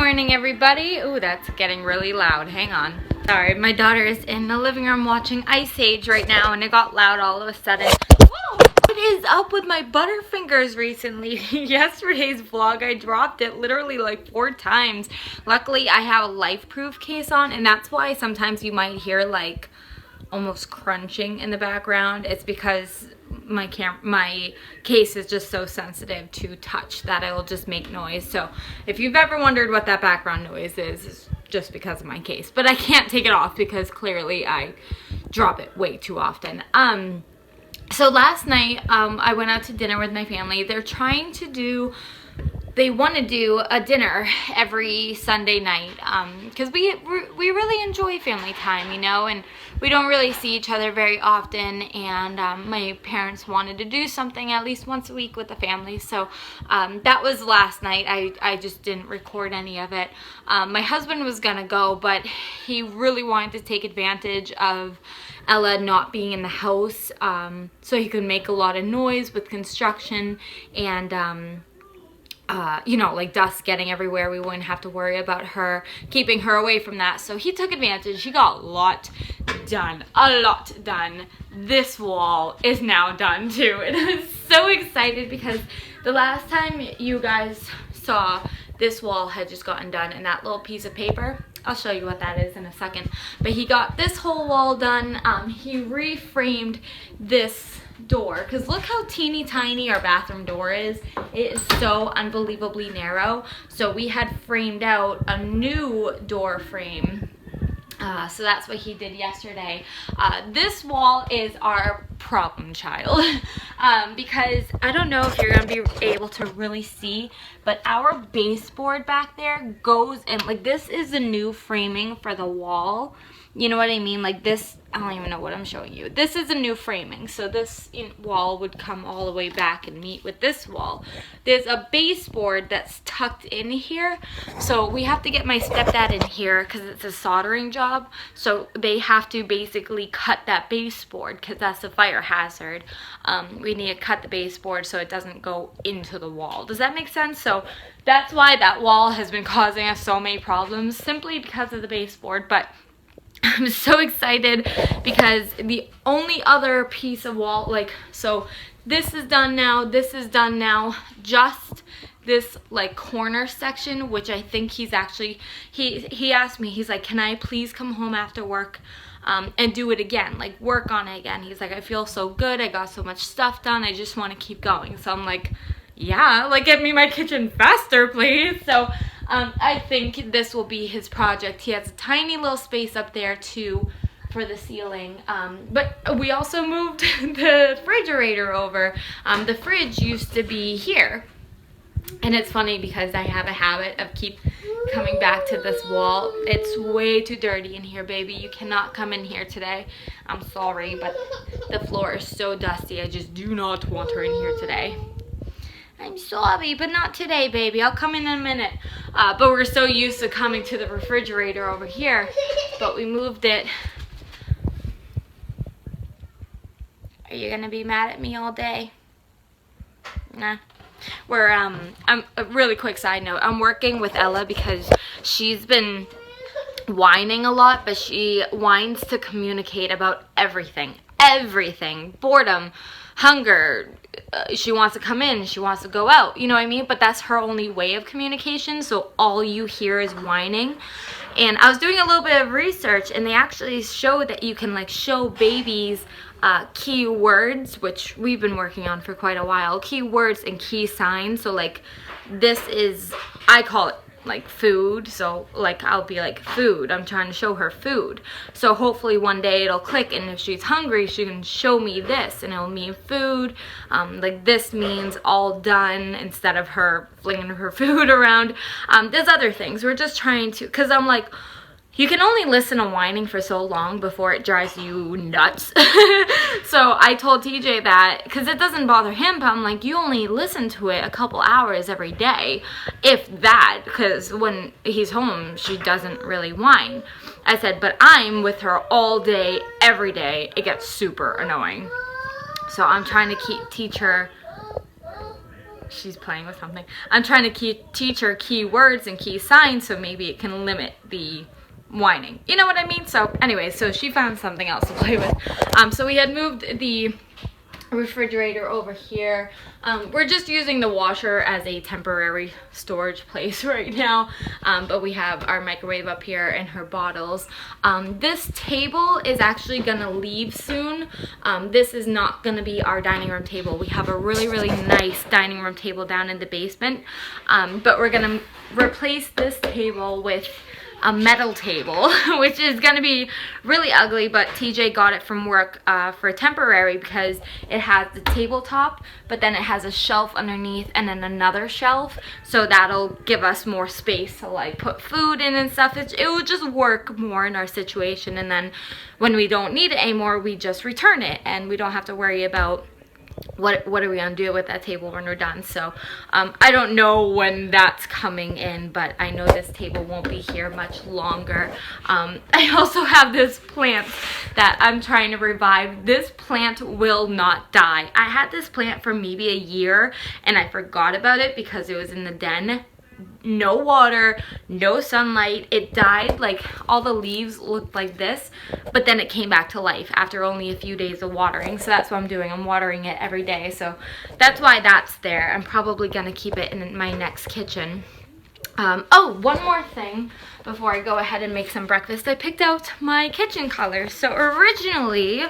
morning, everybody. Ooh, that's getting really loud. Hang on. Sorry, my daughter is in the living room watching Ice Age right now, and it got loud all of a sudden. Whoa! What is up with my butterfingers recently? Yesterday's vlog, I dropped it literally like 4 times. Luckily, I have a life-proof case on, and that's why sometimes you might hear like almost crunching in the background. It's because my case is just so sensitive to touch that it will just make noise. So if you've ever wondered what that background noise is, it's just because of my case. But I can't take it off because clearly I drop it way too often. So last night I went out to dinner with my family. They want to do a dinner every Sunday night because we really enjoy family time, you know, and we don't really see each other very often, and my parents wanted to do something at least once a week with the family. So that was last night. I just didn't record any of it. My husband was gonna go, but he really wanted to take advantage of Ella not being in the house so he could make a lot of noise with construction and you know, like dust getting everywhere. We wouldn't have to worry about her, keeping her away from that. So he took advantage. He got a lot done. This wall is now done too. And I'm so excited because the last time you guys saw, this wall had just gotten done, and that little piece of paper, I'll show you what that is in a second. But he got this whole wall done. He reframed this door, because look how teeny tiny our bathroom door is. It is so unbelievably narrow. So we had framed out a new door frame. So that's what he did yesterday. This wall is our problem child because I don't know if you're gonna be able to really see, but our baseboard back there goes in, like, this is the new framing for the wall. You know what I mean? Like this, I don't even know what I'm showing you. This is a new framing. So this wall would come all the way back and meet with this wall. There's a baseboard that's tucked in here. So we have to get my stepdad in here because it's a soldering job. So they have to basically cut that baseboard because that's a fire hazard. We need to cut the baseboard so it doesn't go into the wall. Does that make sense? So that's why that wall has been causing us so many problems, simply because of the baseboard. But I'm so excited because the only other piece of wall, like, so this is done now, this is done now, just this like corner section, which I think he's actually, he asked me, he's like, can I please come home after work and do it again, like work on it again. He's like, I feel so good, I got so much stuff done, I just want to keep going. So I'm like, yeah, like get me my kitchen faster, please. So I think this will be his project. He has a tiny little space up there too for the ceiling. But we also moved the refrigerator over. The fridge used to be here. And it's funny because I have a habit of keep coming back to this wall. It's way too dirty in here, baby. You cannot come in here today. I'm sorry, but the floor is so dusty. I just do not want her in here today. I'm sorry, but not today, baby. I'll come in a minute. But we're so used to coming to the refrigerator over here, but we moved it. Are you gonna be mad at me all day? Nah. We're, a really quick side note. I'm working with Ella because she's been whining a lot, but she whines to communicate about everything. Everything. Boredom, hunger, she wants to come in, she wants to go out, you know what I mean? But that's her only way of communication, so all you hear is whining. And I was doing a little bit of research, and they actually show that you can like show babies key words, which we've been working on for quite a while, key words and key signs. So like this is, I call it like food, so like I'll be like food, I'm trying to show her food, so hopefully one day it'll click, and if she's hungry she can show me this and it'll mean food. Like this means all done instead of her flinging her food around. There's other things we're just trying to, because I'm like, you can only listen to whining for so long before it drives you nuts. So I told TJ that, because it doesn't bother him, but I'm like, you only listen to it a couple hours every day, if that, because when he's home, she doesn't really whine. I said, but I'm with her all day, every day. It gets super annoying. So I'm trying to teach her she's playing with something. I'm trying to teach her key words and key signs so maybe it can limit the whining. You know what I mean? So anyway, so she found something else to play with. So we had moved the refrigerator over here. We're just using the washer as a temporary storage place right now, but we have our microwave up here and her bottles. This table is actually gonna leave soon. This is not gonna be our dining room table. We have a really nice dining room table down in the basement, but we're gonna replace this table with a metal table, which is gonna be really ugly, but TJ got it from work for temporary because it has the tabletop, but then it has a shelf underneath and then another shelf, so that'll give us more space to like put food in and stuff. It will just work more in our situation, and then when we don't need it anymore, we just return it and we don't have to worry about what are we gonna do with that table when we're done. So I don't know when that's coming in, but I know this table won't be here much longer. I also have this plant that I'm trying to revive. This plant will not die. I had this plant for maybe a year and I forgot about it because it was in the den. No water, no sunlight. It died, like all the leaves looked like this, but then it came back to life after only a few days of watering. So that's what I'm doing. I'm watering it every day. So that's why that's there. I'm probably gonna keep it in my next kitchen. Oh, one more thing before I go ahead and make some breakfast. I picked out my kitchen colors. So originally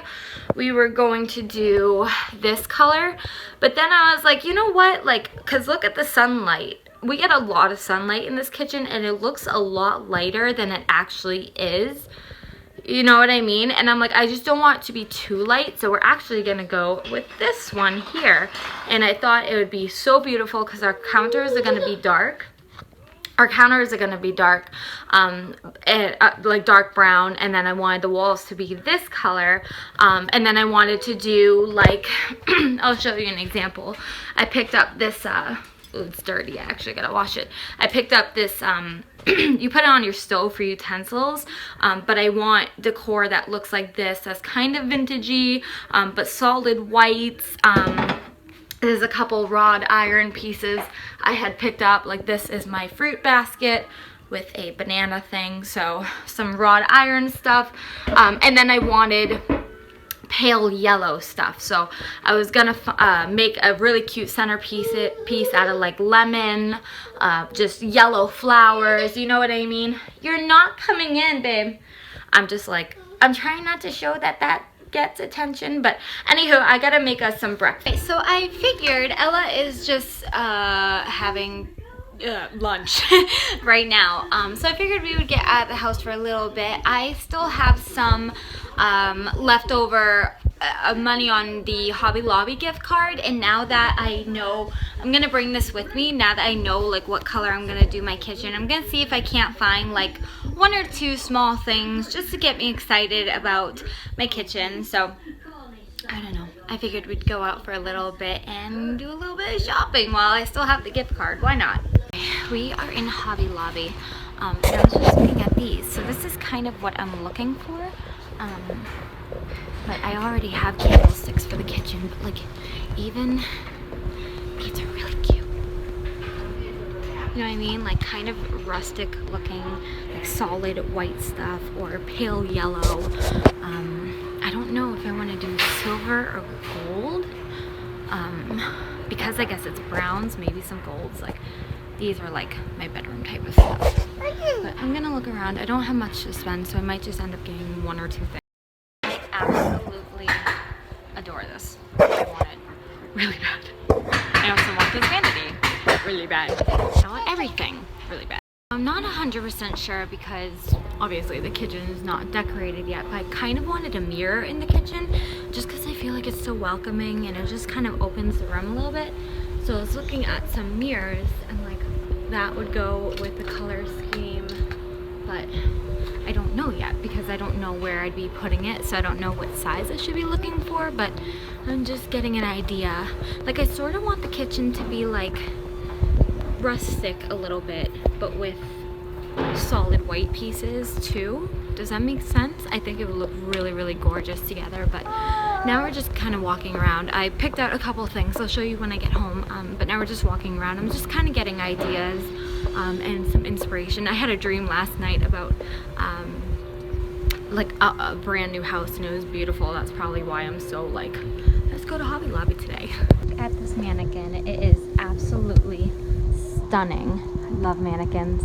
we were going to do this color, but then I was like, you know what, like, because look at the sunlight. We get a lot of sunlight in this kitchen and it looks a lot lighter than it actually is. You know what I mean? And I'm like, I just don't want it to be too light, so we're actually gonna go with this one here. And I thought it would be so beautiful because our counters are gonna be dark. Our counters are going to be dark, like dark brown, and then I wanted the walls to be this color, and then I wanted to do like, I'll show you an example. I picked up this, ooh, it's dirty, I actually gotta wash it. I picked up this, you put it on your stove for utensils, but I want decor that looks like this, that's kind of vintagey, but solid whites. There's a couple wrought iron pieces I had picked up. Like this is my fruit basket with a banana thing. So some wrought iron stuff. And then I wanted pale yellow stuff. So I was gonna make a really cute centerpiece out of like lemon, just yellow flowers. You know what I mean? You're not coming in, babe. I'm just like, I'm trying not to show that gets attention, but anywho, I gotta make us some breakfast. Okay, so I figured Ella is just having lunch right now, so I figured we would get out of the house for a little bit. I still have some leftover money on the Hobby Lobby gift card, and now that I know, I'm gonna bring this with me. Now that I know like what color I'm gonna do my kitchen, I'm gonna see if I can't find like one or two small things just to get me excited about my kitchen. So I don't know, I figured we'd go out for a little bit and do a little bit of shopping while I still have the gift card. Why not? We are in Hobby Lobby, and I was just looking at these. So this is kind of what I'm looking for. But I already have candlesticks for the kitchen, but like, even these are really cute. You know what I mean? Like kind of rustic looking, like solid white stuff or pale yellow. I don't know if I want to do silver or gold. Because I guess it's browns, maybe some golds. Like these are like my bedroom type of stuff. But I'm gonna look around. I don't have much to spend, so I might just end up getting one or two things. Absolutely adore this. I want it really bad. I also want this vanity really bad. I want everything really bad. I'm not 100% sure because obviously the kitchen is not decorated yet, but I kind of wanted a mirror in the kitchen just because I feel like it's so welcoming and it just kind of opens the room a little bit. So I was looking at some mirrors and like that would go with the color scheme, but I don't know yet because I don't know where I'd be putting it, so I don't know what size I should be looking for, but I'm just getting an idea. Like I sort of want the kitchen to be like rustic a little bit, but with solid white pieces too. Does that make sense? I think it would look really, really gorgeous together, but now we're just kind of walking around. I picked out a couple things. I'll show you when I get home. But now we're just walking around. I'm just kind of getting ideas and some inspiration. I had a dream last night about like a brand new house, and it was beautiful. That's probably why I'm so like, let's go to Hobby Lobby today. Look at this mannequin. It is absolutely stunning. I love mannequins.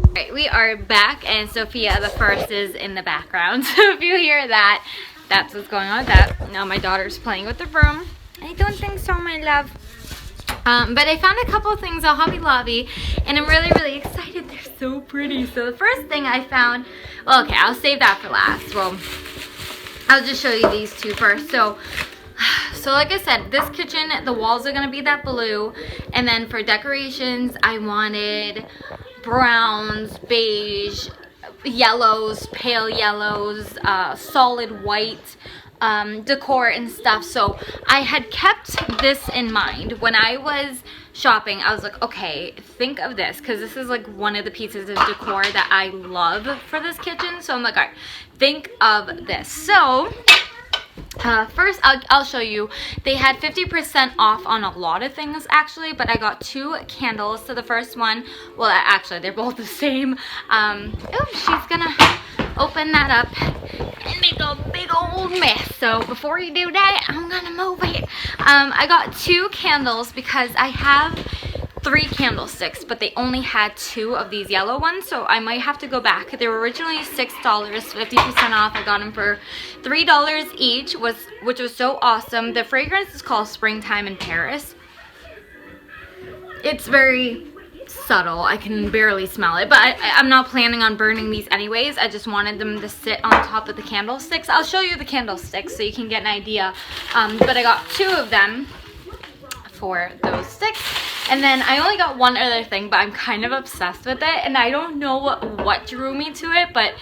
Alright, we are back, and Sophia the first is in the background. So if you hear that, that's what's going on with that. Now my daughter's playing with the broom. I don't think so, my love. But I found a couple things at Hobby Lobby, and I'm really, really excited. They're so pretty. So the first thing I found, well, okay, I'll save that for last. Well, I'll just show you these two first. So like I said, this kitchen, the walls are going to be that blue. And then for decorations, I wanted browns, beige, yellows, pale yellows, solid white, decor and stuff. So I had kept this in mind when I was shopping. I was like, okay, think of this, because this is like one of the pieces of decor that I love for this kitchen. So I'm like, all right, think of this. So first, I'll show you. They had 50% off on a lot of things, actually, but I got 2 candles. So the first one, well, actually, they're both the same. Oh, she's gonna open that up and make a big old mess. So before you do that, I'm gonna move it. I got 2 candles because I have 3 candlesticks, but they only had 2 of these yellow ones, so I might have to go back. They were originally $6, 50% off. I got them for $3 each, which was so awesome. The fragrance is called Springtime in Paris. It's very subtle. I can barely smell it, but I'm not planning on burning these anyways. I just wanted them to sit on top of the candlesticks. I'll show you the candlesticks so you can get an idea. But I got 2 of them for those sticks. And then I only got one other thing, but I'm kind of obsessed with it, and I don't know what drew me to it, but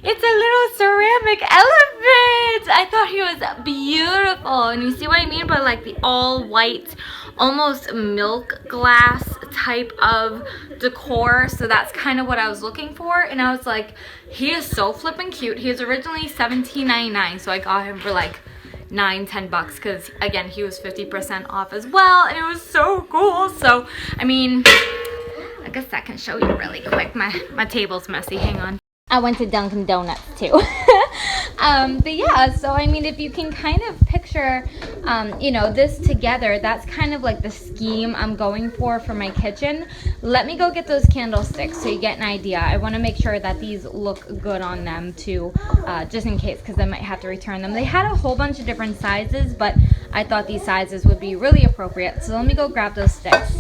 it's a little ceramic elephant. I thought he was beautiful, and you see what I mean by like the all white, almost milk glass type of decor. So that's kind of what I was looking for, and I was like, he is so flippin' cute. He was originally $17.99, so I got him for like $9-10 because again he was 50% off as well, and it was so cool. So I mean, I guess I can show you really quick. My table's messy, hang on. I went to Dunkin' Donuts too. But yeah, so I mean, if you can kind of picture you know, this together, that's kind of like the scheme I'm going for my kitchen. Let me go get those candlesticks so you get an idea. I want to make sure that these look good on them too, just in case, because I might have to return them. They had a whole bunch of different sizes, but I thought these sizes would be really appropriate. So let me go grab those sticks.